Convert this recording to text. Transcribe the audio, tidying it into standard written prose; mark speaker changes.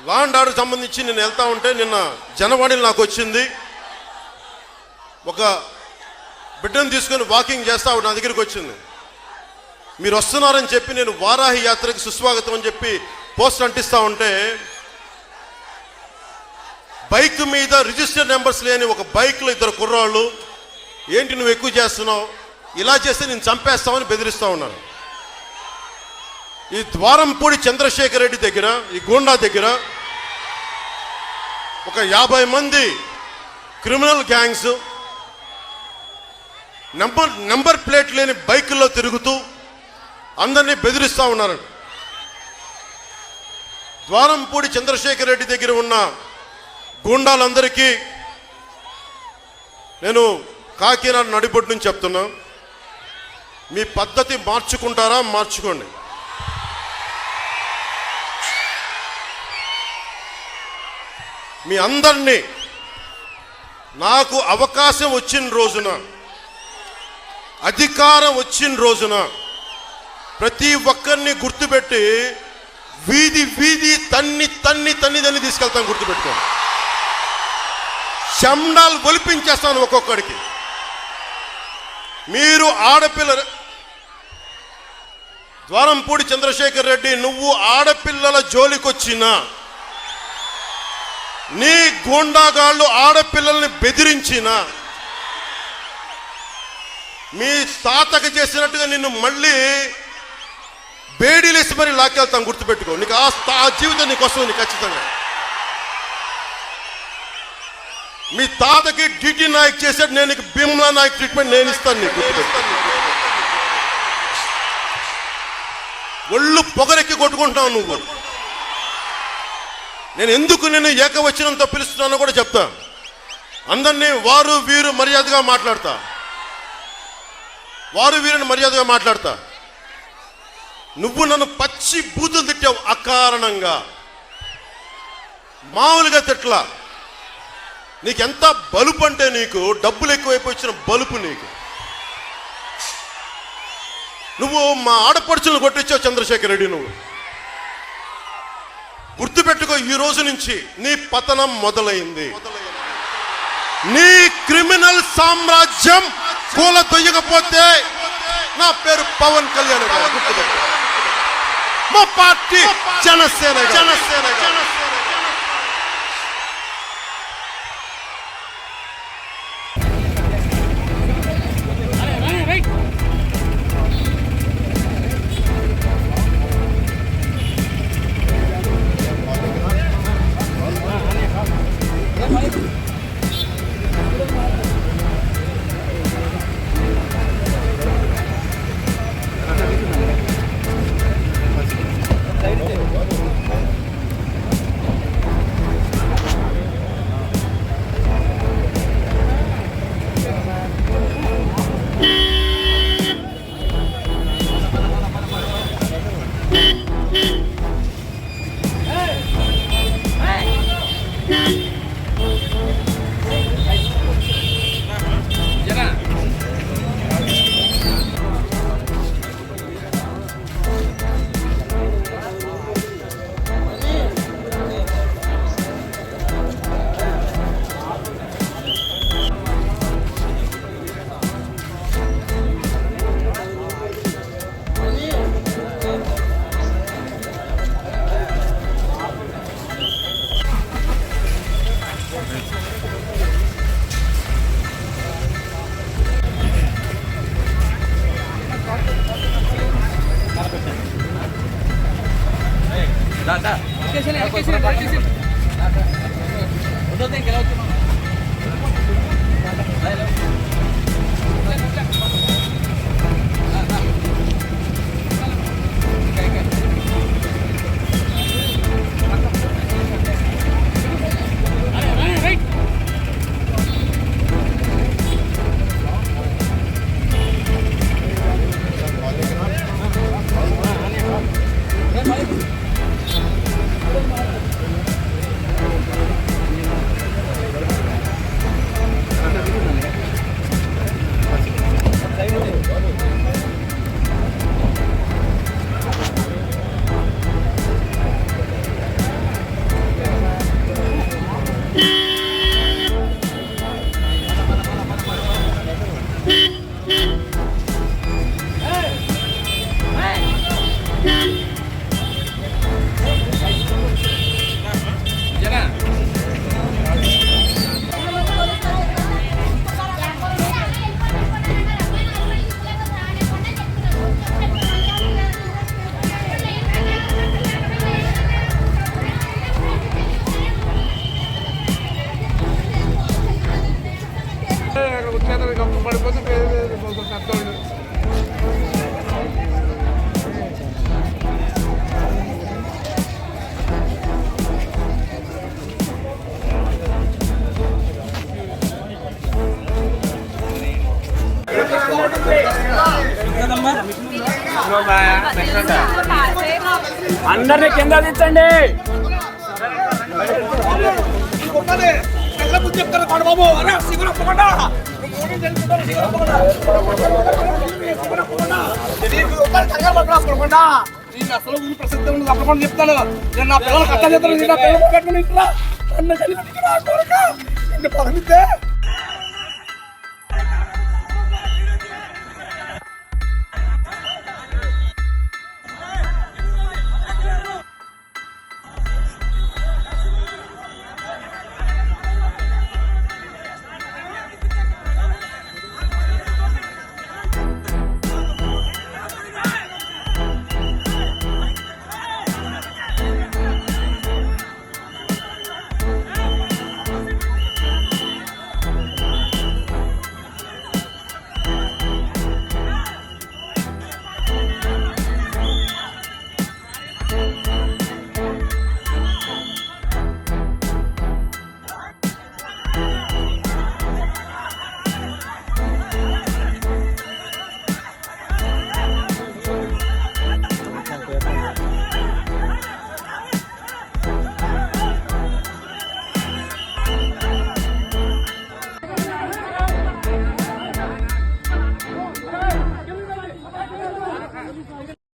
Speaker 1: Law and order సంబంధించి నేను వెళ్తా ఉంటే నిన్న జనవాణిలో నాకు వచ్చింది, ఒక బిడ్డను తీసుకొని వాకింగ్ చేస్తా నా దగ్గరికి వచ్చింది. మీరు వస్తున్నారని చెప్పి నేను వారాహి యాత్రకి సుస్వాగతం అని చెప్పి పోస్ట్ అంటిస్తా ఉంటే బైక్ మీద రిజిస్టర్ నెంబర్స్ లేని ఒక బైక్లో ఇద్దరు కుర్రాళ్ళు, ఏంటి నువ్వు ఎక్కువ చేస్తున్నావు, ఇలా చేస్తే నేను చంపేస్తామని బెదిరిస్తూ ఉన్నాను. ఈ ద్వారంపూడి చంద్రశేఖర్ రెడ్డి దగ్గర, ఈ గూండా దగ్గర ఒక 50 మంది క్రిమినల్ గ్యాంగ్స్ నెంబర్ ప్లేట్ లేని బైకుల్లో తిరుగుతూ అందరినీ బెదిరిస్తూ ఉన్నారు. ద్వారంపూడి చంద్రశేఖర్ రెడ్డి దగ్గర ఉన్న గూండాలందరికీ నేను కాకినాడ నడిబొడ్డు నుంచి చెప్తున్నా, మీ పద్ధతి మార్చుకుంటారా? మార్చుకోండి. మీ అందరినీ నాకు అవకాశం వచ్చిన రోజున, అధికారం వచ్చిన రోజున ప్రతి ఒక్కరిని గుర్తుపెట్టి వీధి వీధి తన్ని తన్ని తన్ని తన్ని తీసుకెళ్తాను. గుర్తుపెట్టుకోండి, శండాలు ఒలిపించేస్తాను ఒక్కొక్కడికి. మీరు ఆడపిల్ల ద్వారంపూడి చంద్రశేఖర్ రెడ్డి, నువ్వు ఆడపిల్లల జోలికొచ్చినా, నీ గూండాగాళ్ళు ఆడపిల్లల్ని బెదిరించిన, మీ తాతకు చేసినట్టుగా నిన్ను మళ్ళీ బేడీలేసి మరి లాక్కెళ్తాం. గుర్తుపెట్టుకో, నీకు ఆ జీవితం నీకు వస్తుంది. నీకు ఖచ్చితంగా మీ తాతకి డిటి నాయక్ చేశాడు, నేను నీకు భీమ్లా నాయక్ ట్రీట్మెంట్ నేను ఇస్తాను. నీకు ఒళ్ళు పొగరెక్కి కొట్టుకుంటున్నావు నువ్వు. నేను ఎందుకు నేను ఏకవచనంతో పిలుస్తున్నానో కూడా చెప్తా. అందరినీ వారు వీరు మర్యాదగా మాట్లాడతా, వారు వీరిని మర్యాదగా మాట్లాడతా. నువ్వు నన్ను పచ్చి బూతులు తిట్టావు అకారణంగా, మామూలుగా తిట్లా. నీకెంత బలుపు అంటే, నీకు డబ్బులు ఎక్కువైపోయి వచ్చిన బలుపు నీకు. నువ్వు మా ఆడపడుచులను కొట్టించావు చంద్రశేఖర్ రెడ్డి. నువ్వు గుర్తుపెట్టుకో, ఈ రోజు నుంచి నీ పతనం మొదలైంది. నీ క్రిమినల్ సామ్రాజ్యం కూలదొయ్యకపోతే నా పేరు పవన్ కళ్యాణ్. గుర్తుపెట్టుకో, మా పార్టీ జనసేన.
Speaker 2: అందరినీ కింద దించండి.
Speaker 3: చెప్తారు బాబు అసలు ప్రసిద్ధి అప్పుడు చెప్తాను. నేను నా పిల్లలు కట్టాలి, నా పిల్లలు